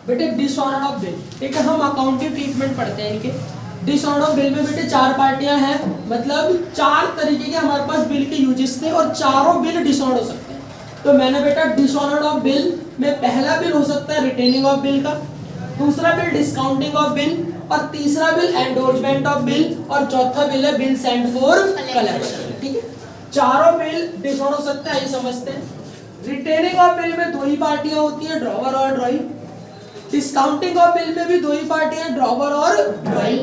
बेटे disorder of bill, ठीक है, हम अकाउंटिंग ट्रीटमेंट पढ़ते हैं इनके। डिसऑर्डर ऑफ बिल में बेटे 4 पार्टियां हैं, मतलब 4 तरीके के हमारे पास बिल के यूजेस थे और चारों बिल डिसऑर्डर हो सकते हैं। तो मैंने बेटा डिसऑर्डर ऑफ बिल में पहला बिल हो सकता है रिटेनिंग ऑफ बिल का, दूसरा बिल डिस्काउंटिंग ऑफ बिल, और तीसरा बिल एंडोर्समेंट ऑफ बिल, और चौथा बिल है बिल सेंट फॉर कलेक्शन। ठीक है, चारों बिल डिसऑर्डर हो सकते हैं, ये समझते हैं। रिटेनिंग ऑफ बिल में 2 ही पार्टियां होती है, ड्रॉवर और ड्रॉई। डिस्काउंटिंग ऑफ बिल में भी 2 ही पार्टियां, ड्रॉवर और ड्रॉई।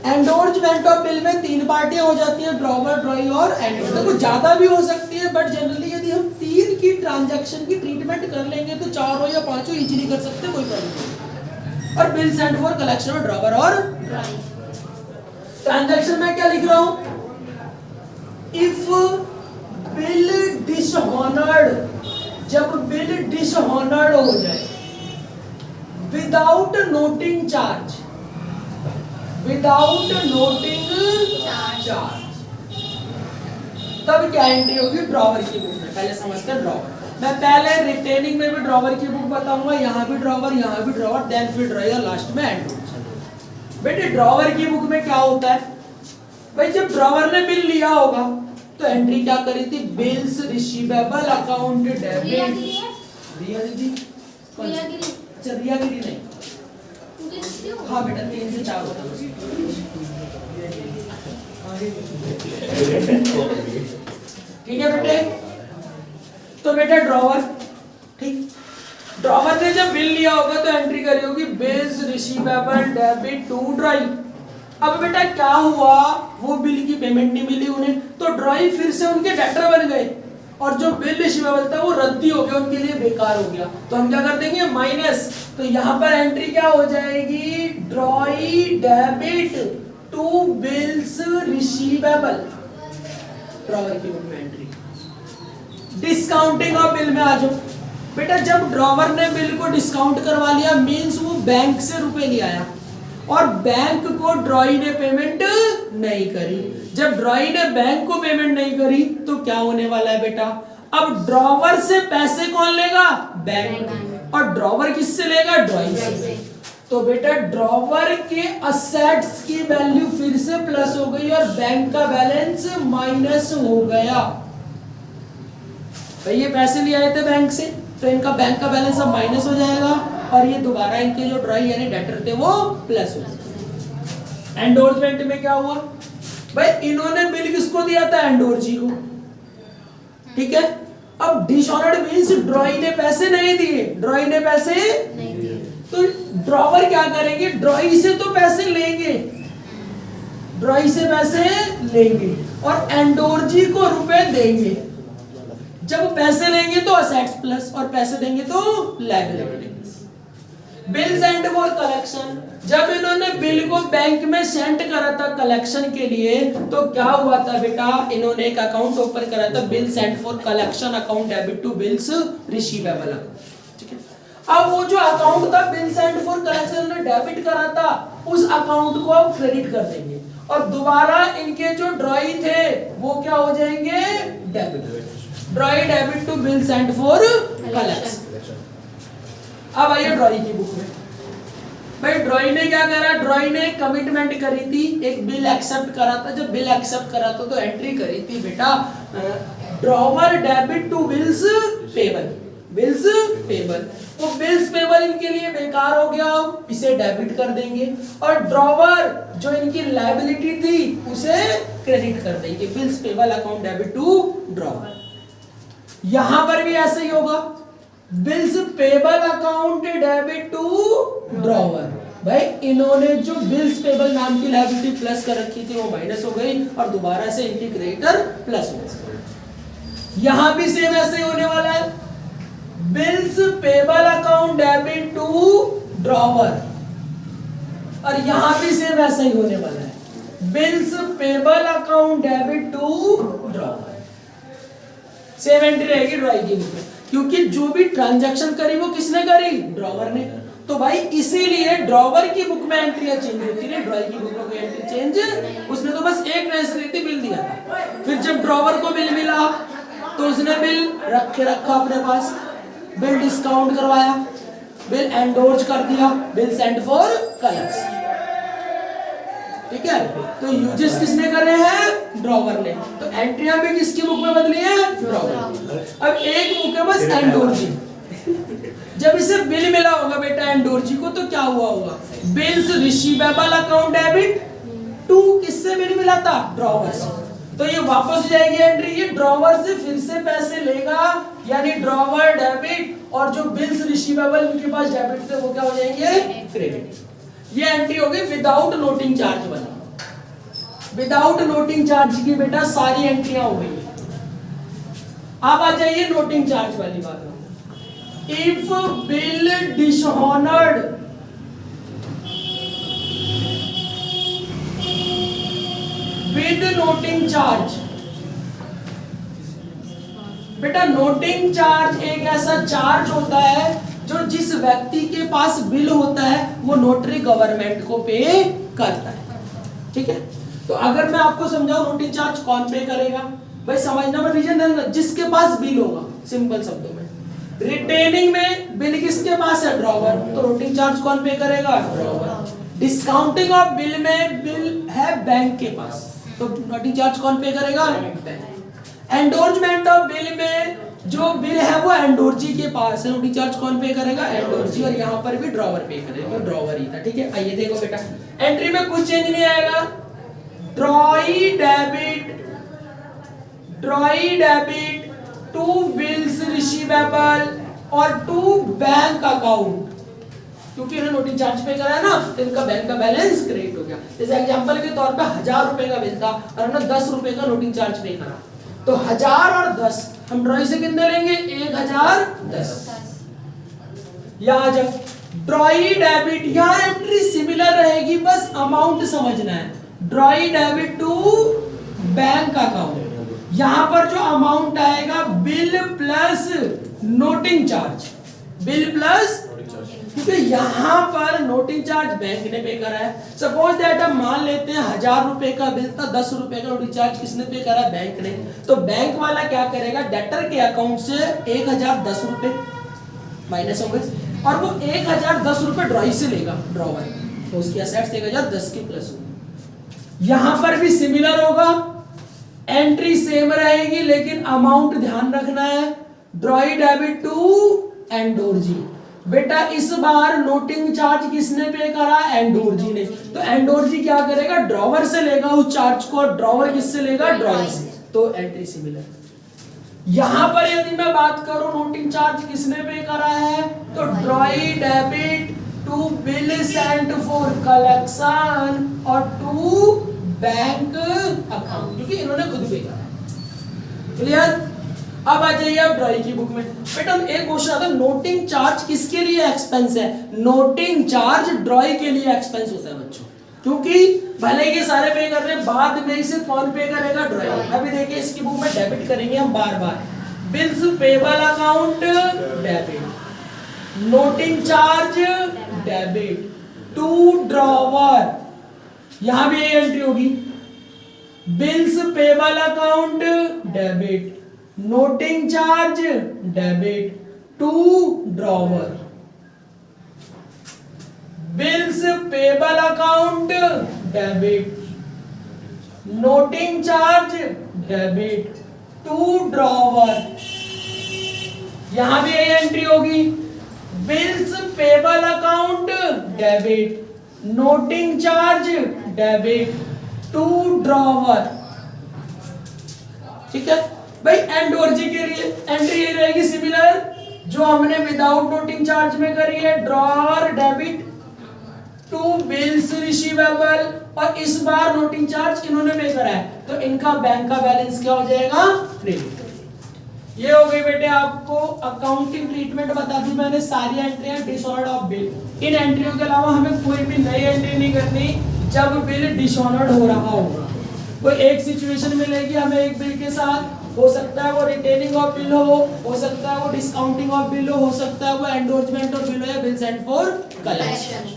एंडोर्समेंट ऑफ बिल में 3 पार्टियां हो जाती हैं, ड्रॉवर, ड्रॉई और एंडोर्स। तो कुछ ज्यादा भी हो सकती है, बट जनरली यदि हम 3 की ट्रांजैक्शन की ट्रीटमेंट कर लेंगे तो 4 या 5 इजीली कर सकते हैं, कोई प्रॉब्लम नहीं। और बिल सेंट फॉर कलेक्शन में ड्रॉवर और ड्रॉई। ट्रांजैक्शन में क्या लिख रहा हूं, इफ बिल डिसऑनर्ड, जब बिल डिसऑनर्ड हो जाए without noting charge, without noting charge, तब क्या एंट्री होगी ड्रॉवर की बुक में। पहले समझते हैं ड्रॉवर। मैं पहले रिटेनिंग में भी ड्रॉवर की बुक बताऊंगा, यहाँ भी ड्रॉवर, यहाँ भी ड्रॉवर, देन फिर ड्रॉयर, लास्ट में एंड। बेटे ड्रॉवर की बुक में क्या होता है भाई, जब ड्रॉवर ने बिल लिया होगा तो एंट्री क्या करी थी, बिल्स रिसीवेबल अकाउंट डेबिट। रिया दीदी, अच्छा रिया दीदी नहीं, हाँ बेटा 3 से 4 होता है। ठीक है बेटे, तो बेटा ड्रॉवर, ठीक, ड्रॉवर ने जब बिल लिया होगा तो एंट्री करी होगी bills receivable debit to drawee. अब बेटा क्या हुआ, वो बिल की पेमेंट नहीं मिली उन्हें, तो ड्रॉई फिर से उनके डेटर बन गए और जो बिल रिसीवेबल था वो रद्दी हो गया, उनके लिए बेकार हो गया। तो हम क्या कर देंगे, माइनस। तो यहाँ पर एंट्री क्या हो जाएगी, drawee debit to bills receivable, drawer की बुक में एंट्री। डिस्काउंटिंग ऑफ बिल में आ जाओ बेटा, जब ड्रॉवर ने बिल को डिस्काउंट करवा लिया, मींस वो बैंक से रुपए ले आया और बैंक को ड्रॉई ने पेमेंट नहीं करी। जब ड्रॉई ने बैंक को पेमेंट नहीं करी तो क्या होने वाला है बेटा, अब ड्रॉवर से पैसे कौन लेगा, बैंक, और ड्रॉवर किससे लेगा, ड्रॉई से। तो बेटा ड्रॉवर के असेट्स की वैल्यू फिर से प्लस हो गई और बैंक का बैलेंस माइनस हो गया। भाई ये पैसे लिए आए थे बैंक से, तो इनका बैंक का बैलेंस अब माइनस हो जाएगा और ये दोबारा इनके जो ड्रॉई यानी डेटर थे वो प्लस हो जाएगा। एंडोर्समेंट में क्या हुआ भाई, इन्होंने बिल किसको दिया था, एंडोर्जी को, ठीक है। अब डिसऑनर्ड मींस ड्रॉई ने पैसे नहीं दिए, ड्रॉई ने पैसे नहीं दिए, तो ड्रॉवर क्या करेंगे, ड्रॉई से तो पैसे लेंगे, ड्रॉई से पैसे लेंगे और एंडोर्जी को रुपए देंगे। जब पैसे लेंगे तो असेट्स प्लस और पैसे देंगे तो liability. Bill sent for collection, जब इन्होंने बिल को बैंक में सेंड करा था कलेक्शन के लिए तो क्या हुआ था बेटा, इन्होंने एक अकाउंट ओपन करा था, bill sent for collection account debit to bills receivable account, ठीक है। अब वो जो अकाउंट था बिल सेंट फॉर कलेक्शन ने डेबिट करा था, उस अकाउंट को अब क्रेडिट कर देंगे और दोबारा इनके जो ड्रॉई थे वो क्या हो जाएंगे, debit. Drawee debit to bill sent for collection. अब आइए ड्रॉई की बुक में, भाई ड्रॉई ने क्या करा, ड्रॉई ने कमिटमेंट करी थी, एक बिल एक्सेप्ट करा था। जब बिल एक्सेप्ट करा था तो एंट्री करी थी बेटा, drawer debit to bills payable, bills payable. तो बिल्स पेबल इनके लिए बेकार हो गया, इसे डेबिट कर देंगे और ड्रॉवर जो इनकी लायबिलिटी थी उसे क्रेडिट कर देंगे, bills payable account debit to drawer. यहां पर भी ऐसे ही होगा, bills payable account debit to drawer. भाई इन्होंने जो बिल्स पेबल नाम की लायबिलिटी प्लस कर रखी थी वो माइनस हो गई और दोबारा से इनकी क्रेडिटर प्लस हो गई। यहां भी सेम ऐसे ही होने वाला है, bills payable account debit to drawer और यहां भी सेम ऐसा ही होने वाला है, bills payable account debit to drawer. Same entry रहेगी ड्रॉई की बुक में, क्योंकि जो भी ट्रांजैक्शन करी वो किसने करी, ड्रॉवर ने। तो भाई इसीलिए ड्रॉवर की बुक में एंट्रियां चेंज होती है, ड्रॉई की बुक में कोई एंट्री चेंज, उसने तो बस एक रीति बिल दिया था। फिर जब ड्रॉवर को बिल मिला तो उसने बिल रखा अपने पास, बिल डिस्काउंट करवाया बिल एंडोर्ज कर दिया, बिल सेंट फॉर कलेक्शन। ठीक है, तो यूजेस किसने करे हैं? ड्रॉवर ने। तो एंट्रियां भी किसकी बुक में बदली है? ड्रॉवर। अब एक बुक है बस एंडोर्जी। जब इसे बिल मिला होगा बेटा एंडोर्जी को, तो क्या हुआ होगा? Bills receivable account debit to किससे बिल मिला था? ड्रॉवर से। तो ये वापस हो जाएगी एंट्री, ये ड्रॉवर से फिर से पैसे लेगा, यानी ड्रॉवर डेबिट, और जो बिल्स रिसीवेबल उनके पास डेबिट थे वो क्या हो जाएंगे? क्रेडिट। ये एंट्री हो गई विदाउट नोटिंग चार्ज वाली। विदाउट नोटिंग चार्ज की बेटा सारी एंट्रियां हो गई। अब आ जाइए नोटिंग चार्ज वाली बात। If bill dishonoured with noting charge. बेटा नोटिंग चार्ज एक ऐसा चार्ज होता है जो जिस व्यक्ति के पास बिल होता है वो नोटरी गवर्नमेंट को पे करता है। ठीक है, तो अगर मैं आपको समझाऊं नोटिंग चार्ज कौन पे करेगा, भाई समझना में रीजन है, जिसके पास बिल होगा। सिंपल शब्दों में, रिटेनिंग में बिल किसके पास है? ड्रॉवर, तो नोटिंग चार्ज कौन पे करेगा? ड्रॉवर। डिस्काउंटिंग ऑफ बिल में बिल है बैंक के पास, तो नोटिंग चार्ज कौन पे करेगा? बैंक। एंडोर्समेंट ऑफ बिल में जो बिल है वो एंडोर्जी के पास है, नोटिंग चार्ज कौन पे करेगा? एंडोर्जी। और यहाँ पर भी ड्रॉवर पे करेगा, ड्रॉवर ही था। ठीक है, आइए देखो बेटा, एंट्री में कुछ चेंज नहीं आएगा। Drawee debit to bills receivable और टू बैंक अकाउंट, क्योंकि इन्होंने नोटिंग चार्ज पे करा है ना, तो इनका बैंक का बैलेंस क्रेडिट हो गया। जैसे एग्जांपल के तौर पे 1000 रुपए का बिल था और हमने 10 रुपए का नोटिंग चार्ज पे करा, तो 1000 और 10 हम ड्रॉई से कितने लेंगे? 1010। यहाँ ड्रॉई डेबिट, यहाँ एंट्री सिमिलर रहेगी, बस अमाउंट समझना है। Drawee debit to bank account, यहाँ पर जो अमाउंट आएगा bill plus noting charge, bill plus, क्योंकि यहाँ पर नोटिंग चार्ज बैंक ने पे करा है। सपोज दैट हम मान लेते हैं 1000 रुपए का बिल था, 10 रुपए का नोटिंग चार्ज किसने पे करा? बैंक ने। तो बैंक वाला क्या करेगा? डेटर के अकाउंट से 1010 रुपए माइनस हो गए, और वो 1010 रुपए ड्रॉई से लेगा, ड्रॉवर, तो उसकी असेट्स 1010 के प्लस होगी। यहाँ पर भी सिमिलर होगा, एंट्री सेम रहेगी, लेकिन अमाउंट ध्यान रखना है। ड्रॉई डेबिट टू एंडोर्जी, बेटा इस बार नोटिंग चार्ज किसने पे करा? एंडोर्जी ने। तो एंडोर्जी क्या करेगा? ड्रॉवर से लेगा उस चार्ज को, ड्रॉवर किससे लेगा? ड्रॉई से। तो एंट्री सिमिलर। यहां पर यदि मैं बात करूं नोटिंग चार्ज किसने पे करा है, तो drawee debit to bill sent for collection और टू बैंक अकाउंट, क्योंकि इन्होंने खुद पे करा। क्लियर? अब आ जाइए आप ड्रॉई की बुक में। बेटा एक क्वेश्चन आता है, नोटिंग चार्ज किसके लिए एक्सपेंस है? नोटिंग चार्ज ड्रॉई के लिए एक्सपेंस होता है बच्चों, क्योंकि भले ये सारे पे कर रहे हैं, बाद में इसे कौन पे करेगा? ड्रॉई। अभी देखिए इसकी बुक में डेबिट करेंगे हम बार बार। Bills payable account debit, noting charge debit to drawer, यहां भी ये एंट्री होगी। Bills payable account debit, noting charge debit to drawer. Bills payable account debit, noting charge debit to drawer, यहां भी यही एंट्री होगी। Bills payable account debit, noting charge debit to drawer. ठीक है भाई, एंडोर्जी के लिए एंट्री ये रहेगी सिमिलर जो हमने विदाउट नोटिंग चार्ज में करी है, drawer debit to bills receivable, और इस बार नोटिंग चार्ज इन्होंने पे करा है, तो इनका बैंक का बैलेंस क्या हो जाएगा? क्रेडिट। ये हो गई बेटे आपको अकाउंटिंग ट्रीटमेंट बता दी मैंने, सारी एंट्रियां डिसऑर्डर ऑफ बिल। इन एंट्रियों के अलावा हमें कोई भी नई एंट्री नहीं करनी जब बिल डिसऑर्डर्ड हो रहा होगा। कोई एक सिचुएशन मिलेगी हमें एक बिल के साथ, हो सकता है वो रिटेनिंग ऑफ बिल हो सकता है वो डिस्काउंटिंग ऑफ बिल हो सकता है वो एंडोर्समेंट ऑफ बिल हो, या bill sent for collection.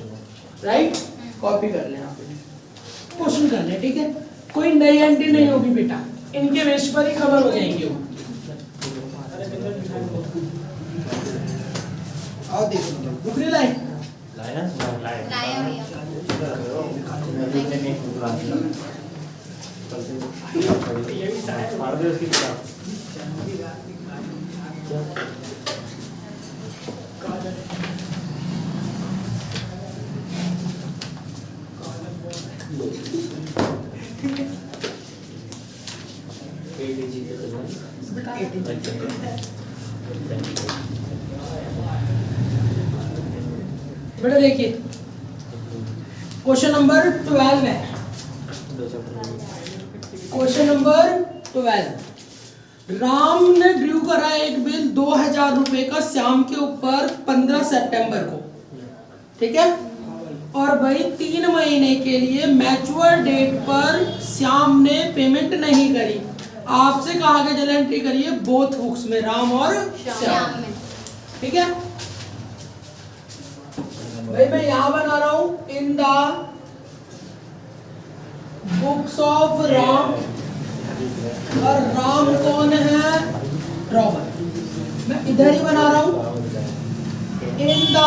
Right, copy कर लें आप, क्वेश्चन कर लें। ठीक है, कोई नई एंट्री नहीं होगी बेटा, इनके बेस पर ही खबर हो जाएंगे वो। और देखो बुक नहीं लाई लाया भैया फाड़ दे उसकी किताब बेटा देखिए क्वेश्चन नंबर 12 है। क्वेश्चन नंबर 12, राम ने ड्रू करा एक बिल 2000 रुपए का श्याम के ऊपर 15 सितंबर को, ठीक है। और भाई 3 महीने के लिए मैच्योर डेट पर श्याम ने पेमेंट नहीं करी। आपसे कहा गया जल एंट्री करिए बोथ बुक्स में, राम और श्याम में, ठीक है। भाई मैं यहां बना रहा हूं in the books of Ram, और राम कौन है, ड्रॉवर। मैं इधर ही बना रहा हूं in the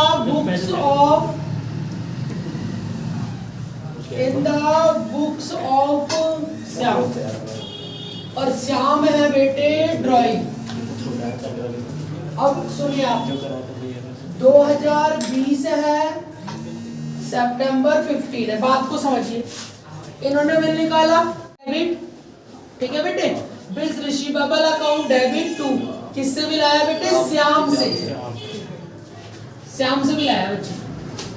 books of Shyam, और श्याम है बेटे ड्राइंग। अब सुनिए आप, 2020 है, सितंबर 15 है, बात को समझिए। इन्होंने बिल निकाला डेबिट, ठीक है बेटे, bills receivable account debit to, किससे बिल आया बेटे, श्याम से, श्याम से बिल आया बच्चे।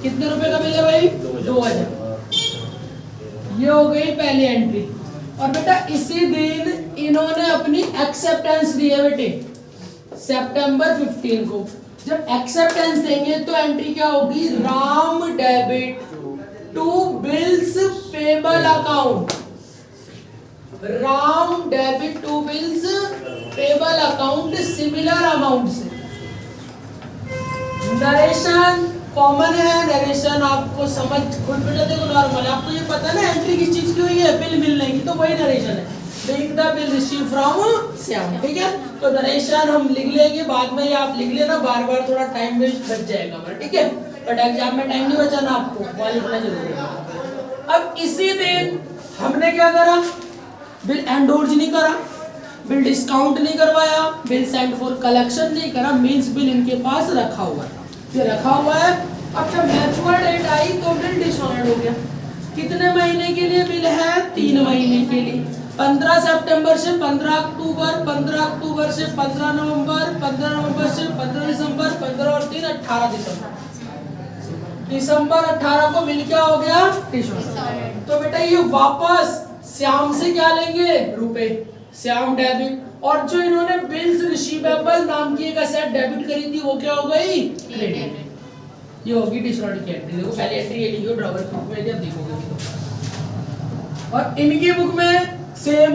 कितने रुपए का बिल है भाई, 2000। ये हो गई पहली एंट्री। और बेटा इसी दिन इन्होंने अपनी एक्सेप्टेंस दी है बेटे, सितंबर 15 को। जब एक्सेप्टेंस देंगे तो एंट्री क्या होगी, Ram debit to bills payable account, Ram debit to bills payable account similar amount से। नरेशन कॉमन है, नरेशन आपको समझ खुद बेटा देखो नॉर्मल, आपको ये पता ना एंट्री किस चीज की हुई है, बिल मिलने की, तो वही नरेशन है। Take the bill received from Shyam, ठीक है। तो नरेशन हम लिख लेंगे बाद में, आप लिख लेना, बार बार थोड़ा टाइम वेस्ट बच जाएगा हमारा, ठीक है। बट एग्जाम में टाइम नहीं बचाना आपको, वहाँ लिखना जरूरी है। अब इसी दिन हमने क्या करा, बिल एंडोर्स नहीं करा, बिल डिस्काउंट नहीं करवाया, बिल सेंड फॉर कलेक्शन नहीं करा, मींस बिल इनके पास रखा हुआ था, ये रखा हुआ है। अब जब मैच्योर डेट आई तो बिल डिसऑनर्ड हो गया। कितने महीने के लिए बिल है, 3 महीने के लिए, 15 सितंबर से 15 अक्टूबर, 15 अक्टूबर से 15 नवंबर, 15 नवंबर से 15 दिसंबर, 15 और 3 18 दिसंबर, दिसंबर 18 को बिल क्या हो गया, डिसऑनर्ड। तो बेटा ये वापस श्याम से क्या लेंगे, रुपए, श्याम डेबिट। और जो इन्होंने बिल्स रिसीवेबल नाम की एक असेट डेबिट करी थी वो क्या हो गई, क्रेडिट। ये होगी डिसऑनर्ड की एंट्री। देखो पहली एंट्री ये लिखी ड्रॉवर की बुक में, जब देखोगे तो। और इनकी बुक में सेम,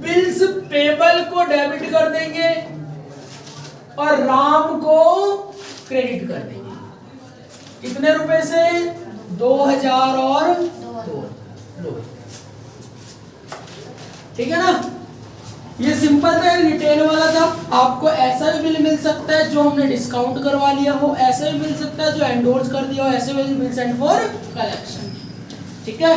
बिल्स पेबल को डेबिट कर देंगे और राम को क्रेडिट कर देंगे। कितने रुपए से, 2000 और 2, ठीक है ना। ये सिंपल था, रिटेन वाला था। आपको ऐसा भी बिल मिल सकता है जो हमने डिस्काउंट करवा लिया हो, ऐसे भी मिल सकता है जो एंडोर्स कर दिया हो, ऐसे भी बिल सेंड फॉर कलेक्शन, ठीक है।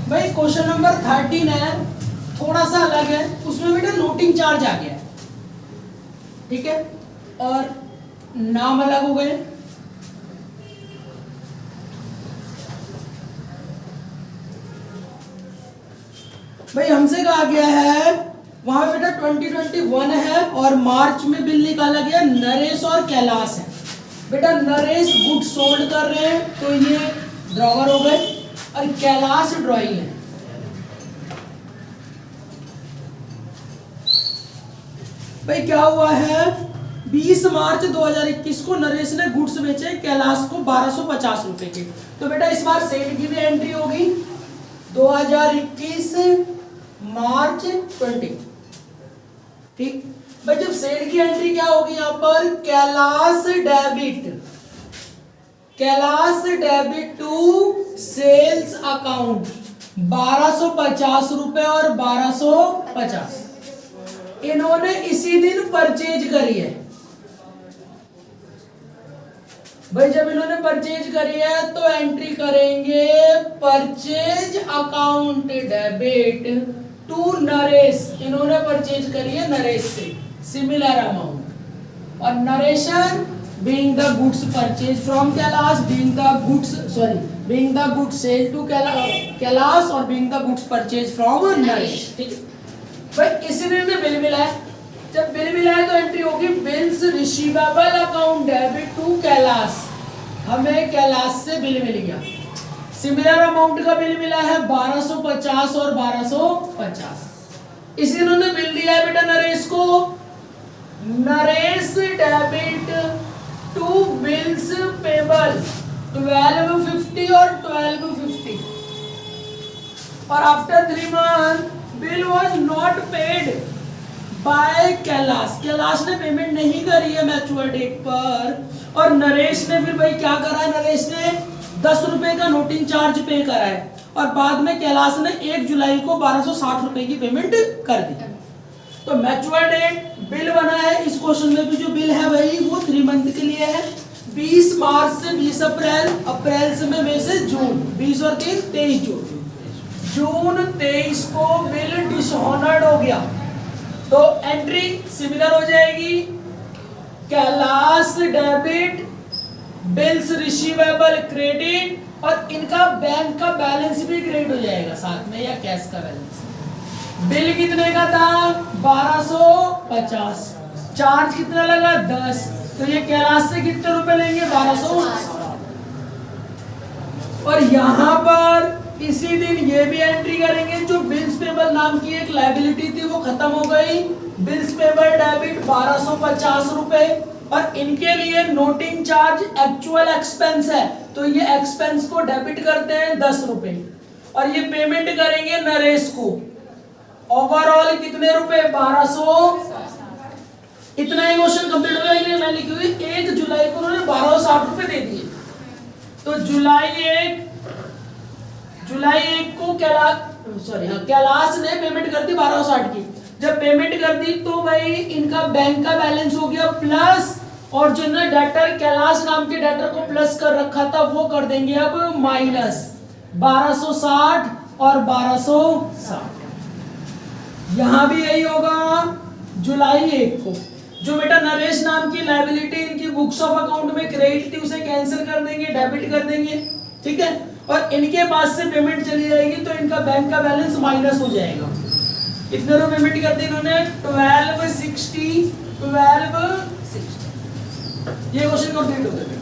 भाई क्वेश्चन नंबर 13 है, थोड़ा सा अलग है, उसमें बेटा नोटिंग चार्ज आ गया है, ठीक है, और नाम अलग हो गए। भाई हमसे कहा गया है वहां बेटा 2021 है और मार्च में बिल निकाला गया, नरेश और कैलाश है। बेटा नरेश गुड सोल्ड कर रहे हैं तो ये ड्रॉवर हो गए, और कैलाश ड्राइंग है। भाई क्या हुआ है, 20 मार्च 2021 को नरेश ने गुड्स बेचे कैलाश को 1250 रुपए के। तो बेटा इस बार सेल की भी एंट्री होगी 2021 मार्च 20, ठीक। भाई जब सेल की एंट्री क्या होगी यहाँ पर, Kailash debit to sales account 1250 रुपए और 1250, इन्होंने इसी दिन परचेज करी है भाई। जब इन्होंने परचेज करी है तो एंट्री करेंगे purchase account debit to Naresh. इन्होंने परचेज करी है नरेश से सिमिलर अमाउंट, और narration being the goods purchase from Kailash, being the goods sale to Kailash, और being the goods purchase from Naresh. ठीक है भाई। इसी दिन में बिल मिला है। जब बिल मिला है तो एंट्री होगी bills receivable account debit to Kailash. हमें कैलाश से बिल मिल गया, सिमिलर अमाउंट का बिल मिला है 1250 और 1250। इसी इन्होंने बिल दिया है बेटा नरेश को, Naresh debit to bills payable 1250 और 1250, और after 3 months bill was not paid by Kailash. Kailash ने पेमेंट नहीं करी है मैच्योर डेट पर, और नरेश ने फिर भाई क्या करा है, नरेश ने 10 रुपए का नोटिंग चार्ज पे करा है, और बाद में कैलाश ने 1 जुलाई को 1260 रुपए की पेमेंट कर दी। तो मैच्योर डेट बिल बना है। इस क्वेश्चन में भी जो बिल है भाई वो 3 मंथ के लिए है, 20 मार्च से 20 अप्रैल, अप्रैल से मई से जून, 20 और 3 23 जून 23 को बिल डिसऑनर्ड हो गया, तो एंट्री सिमिलर हो जाएगी, Kailash debit bills receivable credit, और इनका बैंक का बैलेंस भी क्रेडिट हो जाएगा साथ में, या कैश का बैलेंस। बिल कितने का था 1250, चार्ज कितना लगा 10, तो ये कैलाश से कितने रुपए लेंगे 1200, और यहां पर इसी दिन ये भी एंट्री करेंगे, जो बिल्स पेबल नाम की एक लायबिलिटी थी वो खत्म हो गई, बिल्स पेबल डेबिट 1250 रुपए, और इनके लिए नोटिंग चार्ज एक्चुअल एक्सपेंस है, तो ये एक्सपेंस को डेबिट करते हैं 10 रुपए, और ये पेमेंट करेंगे नरेश को। ओवरऑल कितने रुपए 1200। इतना ही क्वेश्चन कंप्लीट हो गया। मैं लिखी हुई 1 जुलाई को उन्होंने 1260 रुपए दे दिए, तो जुलाई 1 को कैलाश ने पेमेंट कर दी 1260 की। जब पेमेंट कर दी तो भाई इनका बैंक का बैलेंस हो गया प्लस, और जिन्होंने डेटर कैलाश नाम के डेटर को प्लस कर रखा था वो कर देंगे अब माइनस, 1260 और 1260। यहां भी यही होगा जुलाई 1 को। जो बेटा नरेश नाम की लायबिलिटी इनकी बुक्स ऑफ अकाउंट में क्रेडिट थी उसे कैंसिल कर देंगे, डेबिट कर देंगे, ठीक है, और इनके पास से पेमेंट चली जाएगी तो इनका बैंक का बैलेंस माइनस हो जाएगा। कितने रुपए पेमेंट कर दी इन्होंने 1260। ये क्वेश्चन कंप्लीट हो गया।